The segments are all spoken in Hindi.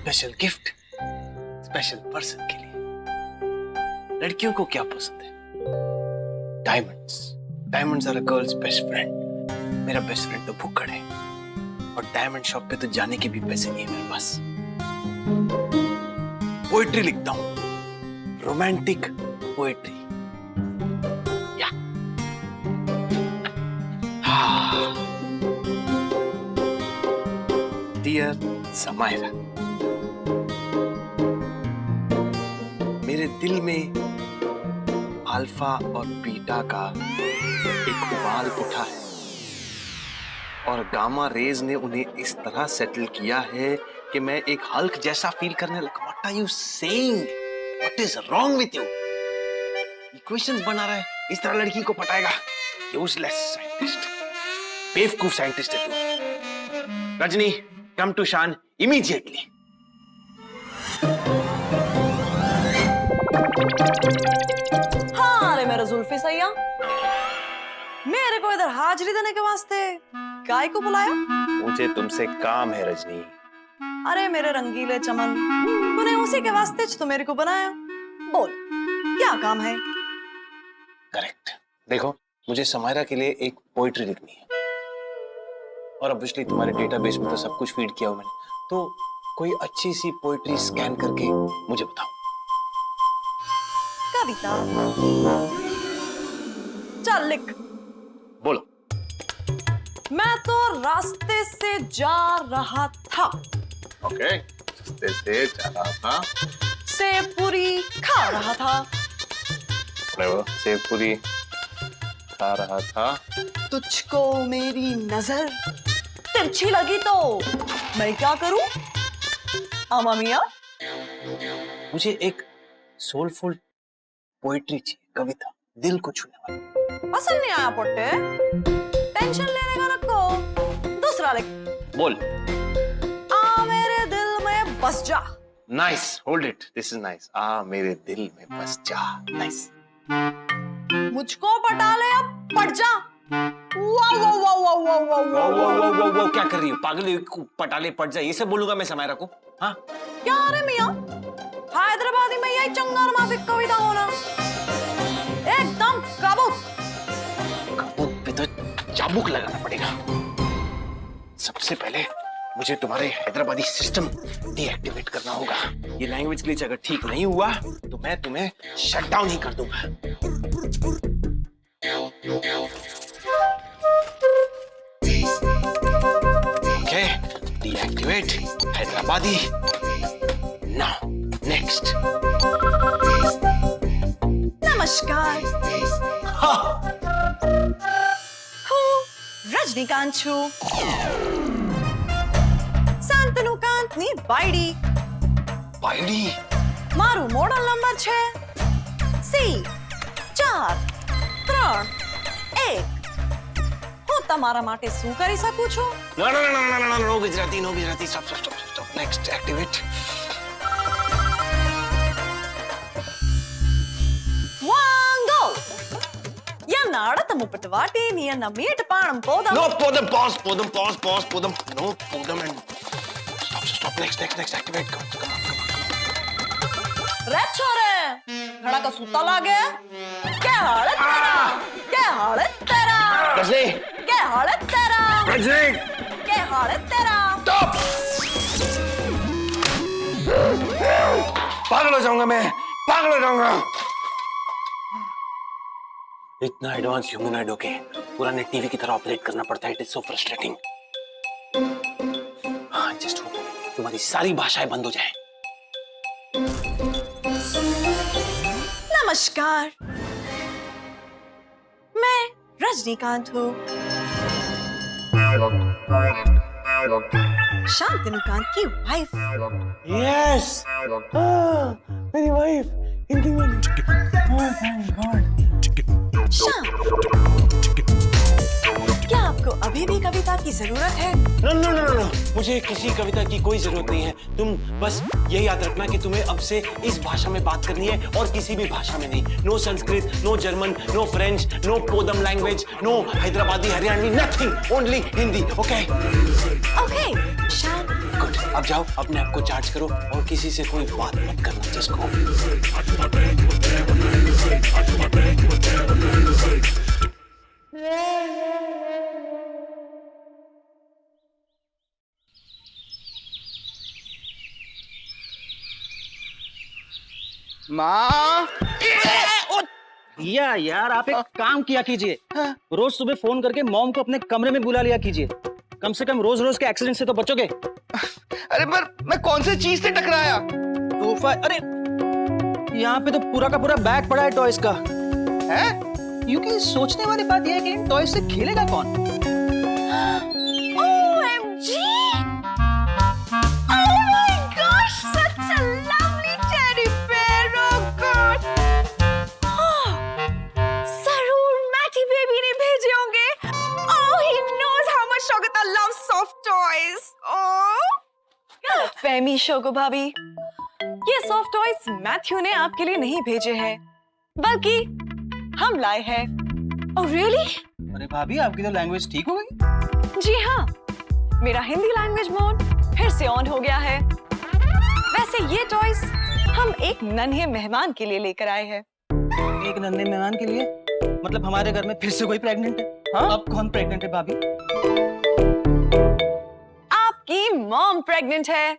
स्पेशल गिफ्ट स्पेशल पर्सन के लिए। लड़कियों को क्या पसंद है? Diamonds. Diamonds are a girls best friend. मेरा बेस्ट फ्रेंड तो भुक्कड़ है और डायमंड शॉप पे तो जाने के भी पैसे नहीं है मेरे पास। पोएट्री लिखता हूँ, रोमांटिक पोएट्री। या डियर समायरा, मेरे दिल में अल्फा और बीटा का एक उबाल उठा है और गामा रेज ने उन्हें इस तरह सेटल किया है कि मैं एक हल्क जैसा फील करने लगा। What are you saying? What is wrong with you? Equations बना रहा है, इस तरह लड़की को पटाएगा। Useless scientist, बेवकूफ साइंटिस्ट है तू। रजनी, come to शान immediately. हाँ रे मेरा जुल्फी सैया, मेरे को इधर हाजिरी देने के वास्ते काय को बुलाया? मुझे तुमसे काम है रजनी। अरे मेरे रंगीले चमन, तूने उसी के वास्ते तो मेरे को बनाया। बोल क्या काम है? करेक्ट। देखो, मुझे समायरा के लिए एक पोइट्री लिखनी है और ऑब्वियसली तुम्हारे डेटाबेस में तो सब कुछ फीड किया हुआ मैंने, तो कोई अच्छी सी पोइट्री स्कैन करके मुझे बताओ। कविता? चल लिख। बोलो। मैं तो रास्ते से जा रहा था। ओके, रास्ते से जा रहा था। सेब पूरी खा रहा था। सेब पूरी खा रहा था। तुझको मेरी नजर तिरछी लगी तो मैं क्या करूं? आमा मिया, मुझे एक सोलफुल पोइट्री चाहिए, कविता, दिल को छूने वाली। पसंद नहीं आया पोटे? टेंशन लेने का रखो, दूसरा लिख। बोल। आ मेरे दिल में बस जा। Nice, hold it, this is nice. आ मेरे दिल में बस जा। नाइस। मुझको पटा ले अब पट जा। वाह वाह वाह वाह वाह वाह वाह वाह वाह वाह, क्या कर रही हो? पागल हो? पटाले पट जा, ये सब बोलूंगा मैं समायरा को? हाँ क्या रे मियां, हैदराबादी में यही चंगार माफिक कविता होना एकदम काबूत। कबूत पे तो चाबुक लगाना पड़ेगा। सबसे पहले मुझे तुम्हारे हैदराबादी सिस्टम डीएक्टिवेट करना होगा। ये लैंग्वेज ग्लिच अगर ठीक नहीं हुआ तो मैं तुम्हें शट डाउन ही कर दूंगा। Okay, deactivate Hyderabadi. Now next. नमस्कार, हूँ रजनीकांत छू। शांतनु कांतनी बायडी। बायडी? मारू मॉडल नंबर 6 C 4 3 1। હું તમારા માટે શું કરી શકું છું? No Gujarati, no Gujarati. Stop. Next, activate. वांगो या नाड़त मुपट वाटी नी ना मीट पाणम पोदम। नो पोदम, पोदम। नो पोदम and stop. Next, activate. Come. रे छोरे, घड़ा का सूता लागे? क्या हाल है तेरा? क्या हाल है तेरा? रजनी, क्या हाल है तेरा? रजनी, क्या हाल है तेरा? स्टॉप। पागल हो जाऊंगा मैं, पागल हो जाऊंगा। इतना एडवांस ह्यूमनॉइड होके पुराने टीवी की तरह ऑपरेट करना पड़ता है। It is so frustrating. हाँ, जस्ट होप तुम्हारी सारी भाषाएं बंद हो जाए। नमस्कार, मैं रजनीकांत हूँ। शांतनु की वाइफ। यस, मेरी वाइफ हिंदी में। Oh thank God. शाम, क्या आपको अभी भी कविता की जरूरत है? नो, मुझे किसी कविता की कोई जरूरत नहीं है। तुम बस ये याद रखना कि तुम्हें अब से इस भाषा में बात करनी है और किसी भी भाषा में नहीं। No Sanskrit, no German, no French, no पोदम language, no Hyderabadi, Haryanvi, nothing, only Hindi. Okay? Okay, शाम गुड, अब जाओ अपने आप को चार्ज करो और किसी से कोई बात मत करना। Just go. माँ, भैया यार आप एक काम किया कीजिए, रोज सुबह फोन करके मॉम को अपने कमरे में बुला लिया कीजिए। कम से कम रोज रोज के एक्सीडेंट से तो बचोगे। अरे पर मैं कौन से चीज से टकराया? तोहफा? अरे यहाँ पे तो पूरा का पूरा बैग पड़ा है टॉयज का। है? क्योंकि सोचने वाली बात यह है कि इन टॉयज से खेलेगा कौन? OMG! Oh my gosh, such a lovely teddy bear. Oh God! जरूर मैटी बेबी ने भेजे होंगे। Oh, he knows how much Shogata loves soft toys. Oh! फहमी शोगो भाभी, ये सॉफ्ट टॉयज मैथ्यू ने आपके लिए नहीं भेजे हैं, बल्कि हम लाए हैं। Oh really? अरे भाभी आपकी तो लैंग्वेज ठीक हो गई। जी हाँ, मेरा हिंदी लैंग्वेज मोड फिर से ऑन हो गया है। वैसे ये टॉयज हम एक नन्हे मेहमान के लिए लेकर आए हैं। एक नन्हे मेहमान के लिए? मतलब हमारे घर में फिर से कोई प्रेग्नेंट है? हाँ? अब कौन प्रेग्नेंट है भाभी? आपकी मॉम प्रेग्नेंट है।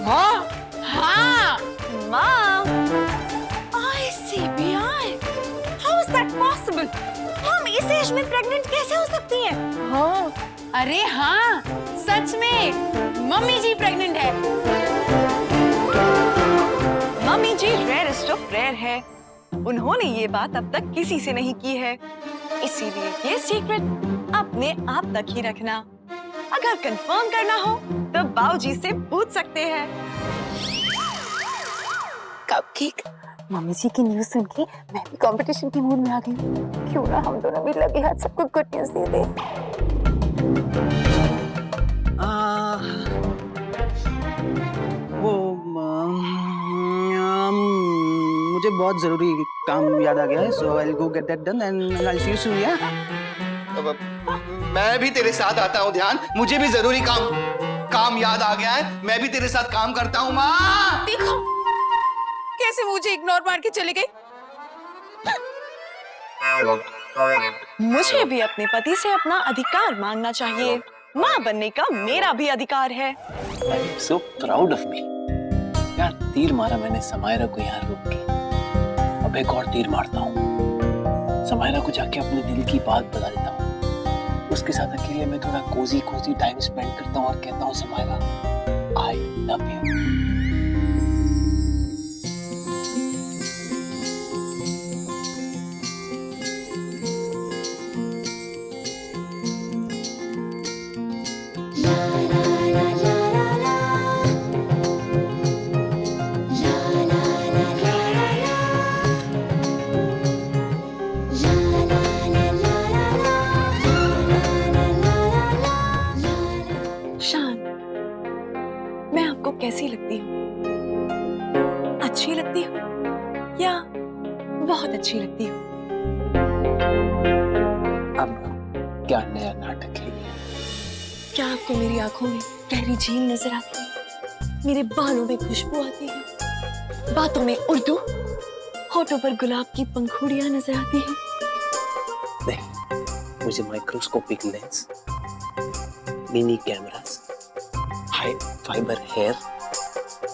माँ, हाँ, mom. ICBI? How is that possible? हम इस एज में प्रेग्नेंट कैसे हो सकती हैं? हाँ, अरे हाँ, सच में मम्मी जी प्रेग्नेंट है। Mummy ji rarest of rare है। उन्होंने ये बात अब तक किसी से नहीं की है, इसीलिए ये सीक्रेट अपने आप तक ही रखना। अगर कंफर्म करना हो तो बाऊजी से पूछ सकते हैं। कपकेक, मम्मी जी की न्यूज़ सुन के मैं भी कंपटीशन के मूड में आ गई हूँ। क्यों ना हम दोनों भी लगे हाथ सबको गुड न्यूज़ दे दें। वो मुझे बहुत जरूरी काम याद आ गया है, so I'll go get that done and I'll see you soon, yeah? मैं भी तेरे साथ आता हूँ ध्यान। मुझे भी जरूरी काम याद आ गया है। मैं भी तेरे साथ काम करता हूँ माँ। देखो कैसे मुझे इग्नोर मार के चले गई। मुझे भी अपने पति से अपना अधिकार मांगना चाहिए। माँ बनने का मेरा भी अधिकार है। I am so proud of me. यार तीर मारा मैंने समायरा को यहाँ रोक के, अब एक और तीर मारता हूँ। समायरा को जाके अपने दिल की बात बता देता हूँ। उसके साथ अकेले में थोड़ा कोजी टाइम स्पेंड करता हूँ और कहता हूँ समायरा आई लव यू। कैसी लगती हूँ? अच्छी लगती हूँ या बहुत अच्छी लगती हूँ? अब क्या नया नाटक है? क्या आपको मेरी आंखों में गहरी झील नजर आती है? मेरे बालों में खुशबू आती है? बातों में उर्दू, होठों पर गुलाब की पंखुड़ियां नजर आती है? नहीं, मुझे microscopic lens, mini cameras, high fibre hair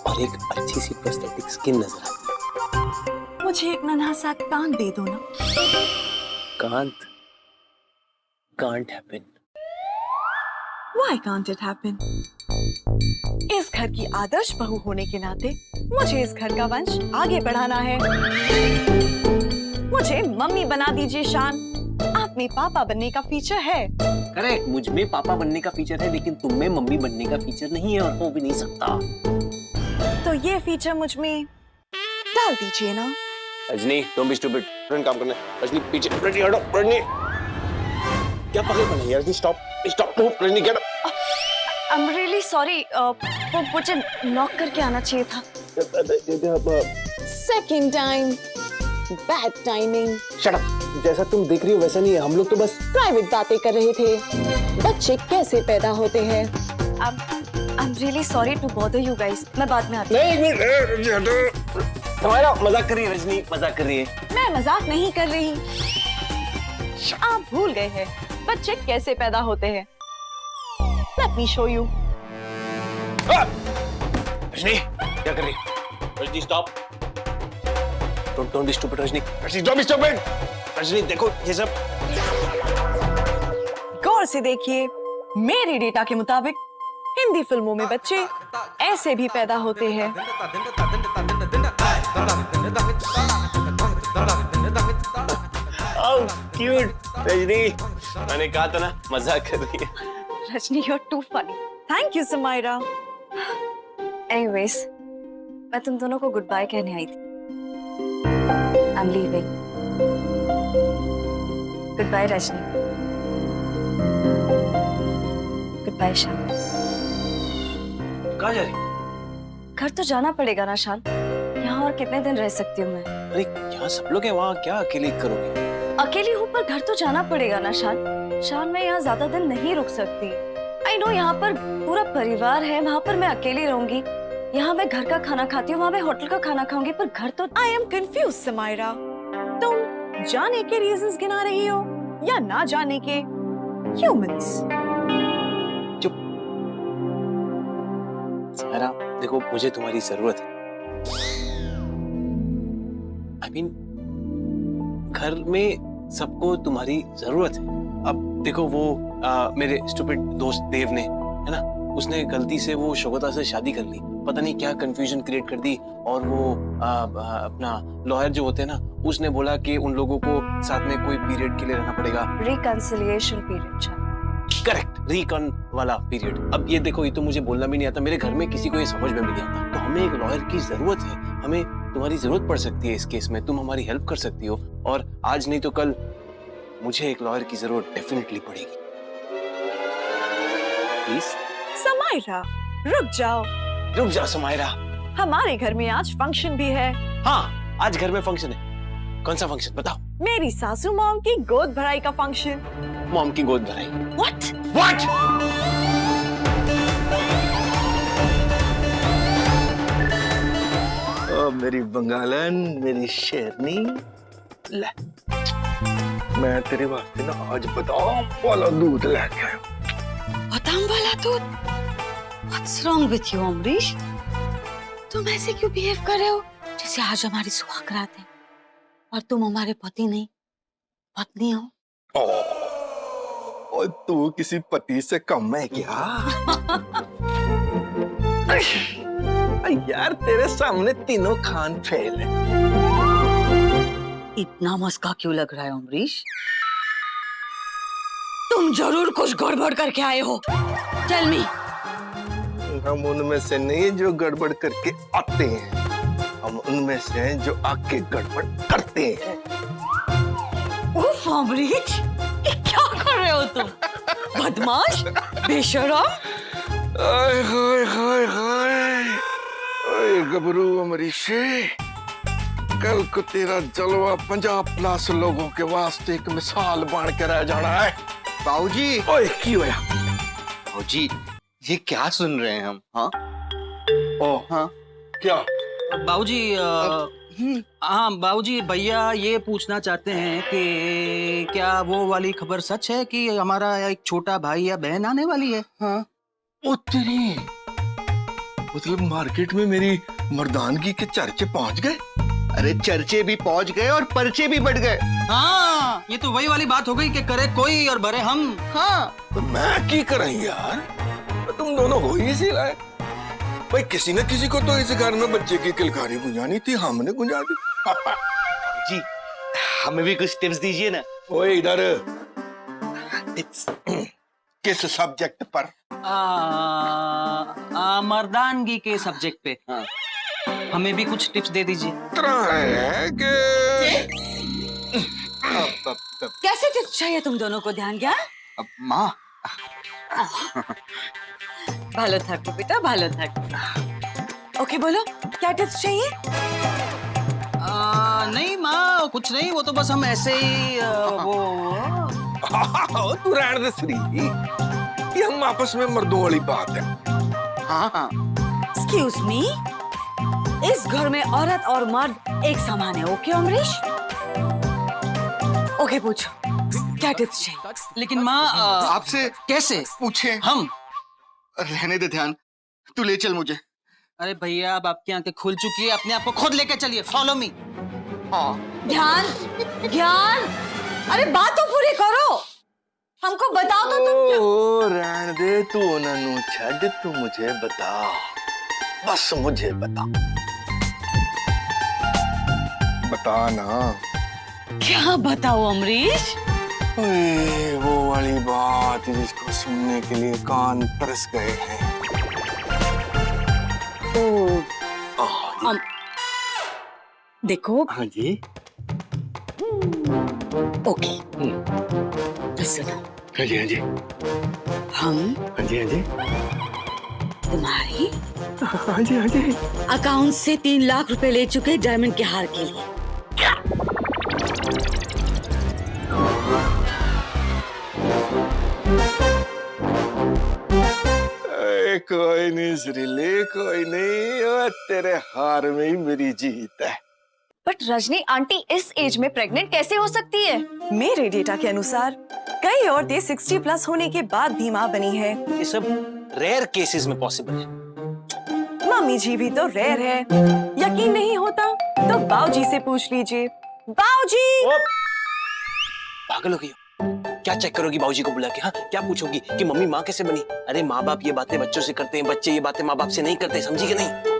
और एक अच्छी सी प्रोस्थेटिक स्किन नजर आती है। मुझे एक नन्हा सा कान दे दो ना। Can't happen. Why can't it happen? इस घर की आदर्श बहू होने के नाते मुझे इस घर का वंश आगे बढ़ाना है। मुझे मम्मी बना दीजिए शान। आप में पापा बनने का फीचर है। करेक्ट, मुझ में पापा बनने का फीचर है, लेकिन तुम में मम्मी बनने का फीचर नहीं है और हो भी नहीं सकता। तो ये फीचर मुझ में डाल दीजिए ना। Rajni, don't be stupid. Friend काम करना है। रजनी पीछे, रजनी हटो, रजनी। क्या पागल बना है? Rajni stop, move, Rajni get up. I am really sorry, वो मुझे नॉक करके आना चाहिए था। Second time, bad timing. Shut up. जैसा तुम देख रही हो वैसा नहीं है, हम लोग तो बस प्राइवेट बातें कर रहे थे, बच्चे कैसे पैदा होते हैं। I'm really sorry to bother you guys. मैं बाद में आती हूँ। नहीं, एक मिनट, समायरा मजाक कर रही है, रजनी मजाक कर रही है। मैं मजाक नहीं कर रही। आप भूल गए हैं बच्चे कैसे पैदा होते हैं। Let me show you. Rajni क्या कर रही है? Rajni stop, don't be stupid Rajni, Rajni don't be stupid. Rajni देखो ये सब गौर से देखिए, मेरे डेटा के मुताबिक हिंदी फिल्मों में बच्चे ऐसे भी पैदा होते हैं। हाउ क्यूट रजनी, मैंने कहा था ना मजाक कर रही है। Rajni, you're too funny. Thank you, Samaira. Anyways, मैं तुम दोनों को गुड बाय कहने आई थी। I'm leaving. Goodbye, Rajni. Goodbye, शान। कहाँ जा रही? घर तो जाना पड़ेगा ना शान। यहाँ और कितने दिन रह सकती हूँ मैं? अरे यहाँ सब लोग हैं, वहाँ क्या अकेले करोगे? अकेली हूँ पर घर तो जाना पड़ेगा ना शान। शान, मैं यहाँ ज्यादा दिन नहीं रुक सकती। आई नो यहाँ पर पूरा परिवार है, वहाँ पर मैं अकेली रहूंगी। यहाँ मैं घर का खाना खाती हूँ, वहाँ मैं होटल का खाना खाऊंगी, पर घर तो। आई एम कंफ्यूज समायरा, तुम जाने के रीजंस गिना रही हो या ना जाने के? ह्यूमंस। चुप। समायरा देखो, मुझे तुम्हारी जरूरत है। I mean, घर में सबको तुम्हारी जरूरत है। अब देखो वो मेरे स्टूपिड दोस्त देव ने, है ना, उसने गलती से वो शगुता से शादी कर ली, पता नहीं क्या कंफ्यूजन क्रिएट कर दी, और वो अपना लॉयर जो होते हैं ना, उसने बोला कि उन लोगों को साथ में कोई पीरियड के लिए रहना पड़ेगा। Reconciliation period. करेक्ट, रिकन वाला पीरियड। अब ये देखो, ये तो मुझे बोलना भी नहीं आता, मेरे घर में किसी को ये समझ में भी नहीं आता, तो हमें एक लॉयर की जरूरत है। हमें तुम्हारी जरूरत पड़ सकती है इस केस में, तुम हमारी हेल्प कर सकती हो, और आज नहीं तो कल मुझे एक लॉयर की जरूरत डेफिनेटली पड़ेगी। प्लीज समायरा, रुक जाओ। रुक जाओ समायरा। हमारे घर में आज फंक्शन भी है। हाँ, आज घर में फंक्शन है। कौन सा फंक्शन बताओ? मेरी सासू मॉम की गोद भराई का फंक्शन। मॉम की गोद भराई? What? What? ओ मेरी बंगालन, मेरी शेरनी, ले मैं तेरे वास्ते ना आज बादाम वाला दूध लेके आया। बादाम वाला दूध? What's wrong with you, Amrish? तुम ऐसे क्यों बिहेव कर रहे हो जैसे आज हमारी सुहागरात है और तुम हमारे पति नहीं पत्नी हो? और तू किसी पति से कम है क्या? यार तेरे सामने तीनों खान फेल है। इतना मस्का क्यों लग रहा है अमरीश? तुम जरूर कुछ गड़बड़ करके आए हो। Tell me. हम उनमें से नहीं जो गड़बड़ करके आते हैं, हम उनमें से हैं जो आके गड़बड़ करते हैं। उफ अमरीश, ये क्या कर रहे हो तुम? बदमाश, बेशरम। हाय हाय हाय हाय, ओए गबरू अमरीशे, कल को तेरा जलवा 50+ लोगों के वास्ते एक मिसाल बन के रह जाना है। बाबूजी, ओए की होया? बाबूजी ये क्या सुन रहे हैं हम? हाँ ओ हाँ क्या? बाबूजी, हाँ बाबूजी, भैया ये पूछना चाहते हैं कि क्या वो वाली खबर सच है कि हमारा एक छोटा भाई या बहन आने वाली है? हाँ ओ तेरी, मतलब मार्केट में मेरी मर्दानगी के चर्चे पहुंच गए। अरे चर्चे भी पहुंच गए और पर्चे भी बढ़ गए। हाँ, ये तो वही वाली बात हो गई कि करे कोई और भरे हम। हाँ तो मैं की करें यार, तो तुम दोनों हो ही इसी लायक। भाई किसी न किसी को तो इस घर में बच्चे की किलकारी गुंजानी थी, हमने गुंजा दी। जी हमें भी कुछ टिप्स दीजिए ना। ओए इधर, किस सब्जेक्ट पर? मर्दानगी के सब्जेक्ट पे। हाँ। हमें भी कुछ टिप्स दे दीजिए। तरह है कि कैसे टिप्स चाहिए तुम दोनों को? ध्यान क्या? अब माँ ভালো থাকো बेटा, ভালো থাকো। ओके बोलो, क्या टिप्स चाहिए? नहीं माँ, कुछ नहीं, वो तो बस हम ऐसे ही वो तू रहने दे श्री, ये हम आपस में मर्दों वाली बात है। हाँ। एक्सक्यूज मी, इस घर में औरत और मर्द एक समान है। ओके अमरीश? ओके पूछो, क्या टिप्स चाहिए? लेकिन माँ आपसे कैसे पूछे? हम? रहने दे ध्यान, तू ले चल मुझे। अरे भैया, अब आपकी आंखें खुल चुकी है, अपने आप को खुद लेके चलिए। Follow me. ध्यान, ध्यान, अरे बात तो पूरी करो, हमको बताओ तो तुम क्या? ओ रहने दे तू, उन्हें छड़, तू मुझे बता, बस मुझे बता ना। क्या बताओ अमरीश? ओए, वो वाली बात जिसको सुनने के लिए कान तरस गए हैं। देखो। हाँ जी। ओके, तो सुनो। हाँ जी, हाँ जी, हम हाँ जी, हाँ जी, तुम्हारी हाँ जी, हाँ जी, अकाउंट से 3 लाख रुपए ले चुके डायमंड के हार के लिए। कोई नहीं श्रीले, कोई नहीं, और तेरे हार में ही मेरी जीत है। बट रजनी आंटी इस एज में प्रेग्नेंट कैसे हो सकती है? मेरे डेटा के अनुसार कई औरतें 60 प्लस होने के बाद भी मां बनी है। ये सब रेयर केसेस में पॉसिबल है। मम्मी जी भी तो रेयर है। यकीन नहीं होता तो बाऊजी से पूछ लीजिए। बाऊजी! पागल हो गई हो? क्या चेक करोगी बाबूजी को बुला के? हाँ, क्या पूछोगी कि मम्मी माँ कैसे बनी? अरे माँ बाप ये बातें बच्चों से करते हैं, बच्चे ये बातें माँ बाप से नहीं करते, समझी कि नहीं?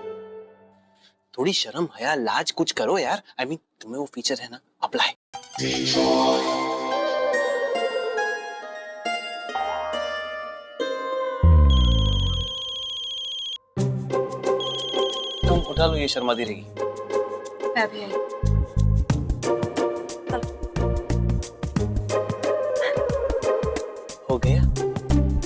थोड़ी शर्म हया लाज कुछ करो यार। I mean, तुम्हें वो फीचर है ना, अप्लाई। तुम उठा लो, ये शर्माती रहेगी। मैं भी आई। हो गया?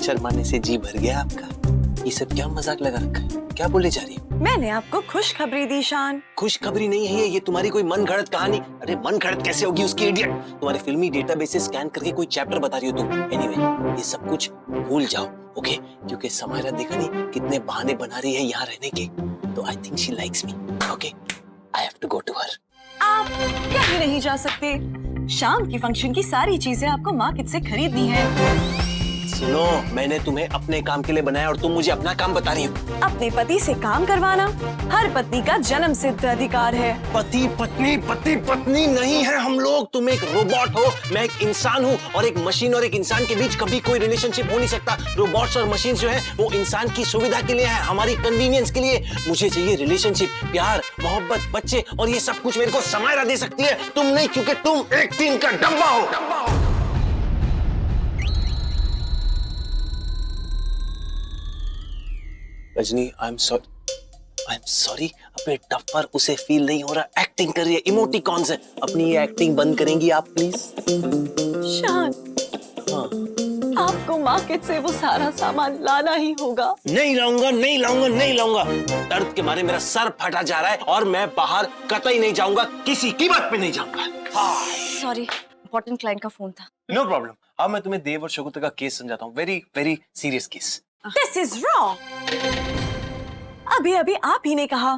शर्माने से जी भर गया आपका? ये सब क्या मजाक लगा रखा है? क्या बोले जा रही है? मैंने आपको खुशखबरी दी शान। खुशखबरी नहीं है ये तुम्हारी कोई मन गढ़ंत कहानी। अरे मन गढ़ंत कैसे होगी उसकी इडियट? तुम्हारे फिल्मी डेटाबेस से स्कैन करके कोई चैप्टर बता रही हो तुम। एनीवे, ये सब कुछ भूल जाओ, ओके? क्योंकि समायरा देखा नहीं कितने बहाने बना रही है यहाँ रहने के, तो I think she likes me, okay? I have to go to her. आप कहीं नहीं जा सकते। शाम की फंक्शन की सारी चीजें आपको मार्केट से खरीदनी है। सुनो, मैंने तुम्हें अपने काम के लिए बनाया और तुम मुझे अपना काम बता रही हो। अपने पति से काम करवाना हर पत्नी का जन्म सिद्ध अधिकार है। पति पत्नी नहीं है हम लोग। तुम एक रोबोट हो, मैं एक इंसान हूँ, और एक मशीन और एक इंसान के बीच कभी कोई रिलेशनशिप हो नहीं सकता। रोबोट्स और मशीन जो है वो इंसान की सुविधा के लिए है, हमारी कन्वीनियंस के लिए। मुझे चाहिए रिलेशनशिप, प्यार, मोहब्बत, बच्चे, और ये सब कुछ मेरे को समायरा दे सकती है, तुम नहीं, क्योंकि तुम एक टीन का डब्बा हो। रजनी, आई एम सॉरी, अपने टफ पर उसे फील नहीं हो रहा, एक्टिंग कर रही है, इमोटिकॉन्स है। अपनी ये एक्टिंग बंद करेंगी आप प्लीज? शान, हाँ। आपको मार्केट से वो सारा सामान लाना ही होगा। नहीं लाऊंगा। दर्द के मारे मेरा सर फटा जा रहा है और मैं बाहर कतई नहीं जाऊंगा, किसी कीमत पे नहीं जाऊंगा। सॉरी, इम्पोर्टेंट क्लाइंट का फोन था। No problem. अब मैं तुम्हें देव और शकुंतला का केस समझाता हूँ, very very serious case. This is wrong. अभी आप ही ने कहा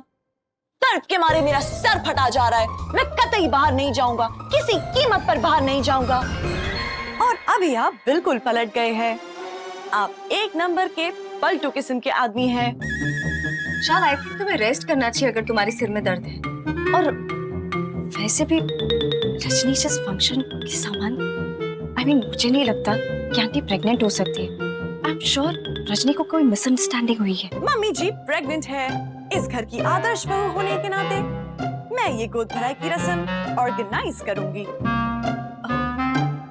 दर्द के मारे मेरा सर फटा जा रहा है, मैं कतई बाहर नहीं जाऊंगा, किसी कीमत पर बाहर नहीं जाऊंगा। और अभी आप बिल्कुल पलट गए हैं। आप एक नंबर के पलटू किस्म के आदमी हैं। शान, आई थिंक तुम्हें रेस्ट करना चाहिए अगर तुम्हारी सिर में दर्द है। और वैसे भी रजनी जिस फंक्शन के सामान, मुझे नहीं लगता कि आंटी प्रेग्नेंट हो सकती है। आई एम श्योर रजनी को कोई मिसअंडरस्टैंडिंग हुई है। मम्मी जी प्रेग्नेंट है। इस घर की आदर्श बहू होने के नाते मैं ये गोद भराई की रस्म ऑर्गेनाइज करूंगी।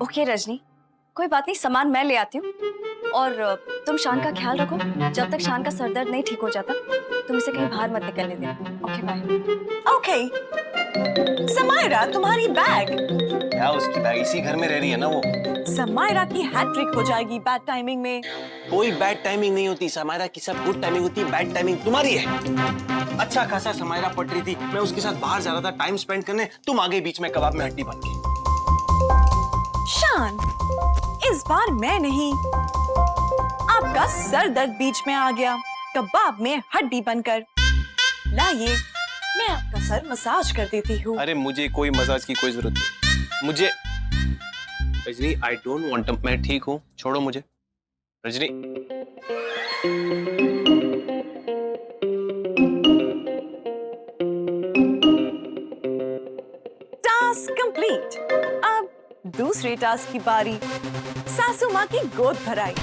ओके रजनी, कोई बात नहीं, सामान मैं ले आती हूँ। और तुम शान का ख्याल रखो, जब तक शान का सर दर्द नहीं ठीक हो जाता तुम इसे कहीं बाहर मत निकलने देना। Okay bye. ओके। समायरा, तुम्हारी बैग। क्या उसकी बैग? इसी घर में रह रही है ना वो। समायरा की हैट्रिक हो जाएगी बैड टाइमिंग में। कोई बैड टाइमिंग नहीं होती, समायरा की सब गुड टाइमिंग होती है, बैड टाइमिंग तुम्हारी है। अच्छा खासा समायरा पट रही थी, मैं उसके साथ बाहर जा रहा था टाइम स्पेंड करने, तुम आ गई बीच में कबाब में हड्डी बन के। शान, इस बार मैं नहीं, आपका सर दर्द बीच में आ गया कबाब में हड्डी बनकर। लाइए, मैं आपका सर मसाज कर देती हूँ। अरे मुझे कोई मसाज की कोई जरूरत नहीं, मुझे रजनी आई डोंट वांट, मैं ठीक हूँ, छोड़ो मुझे रजनी। Task complete. अब दूसरे टास्क की बारी। सासू माँ की गोद भराई।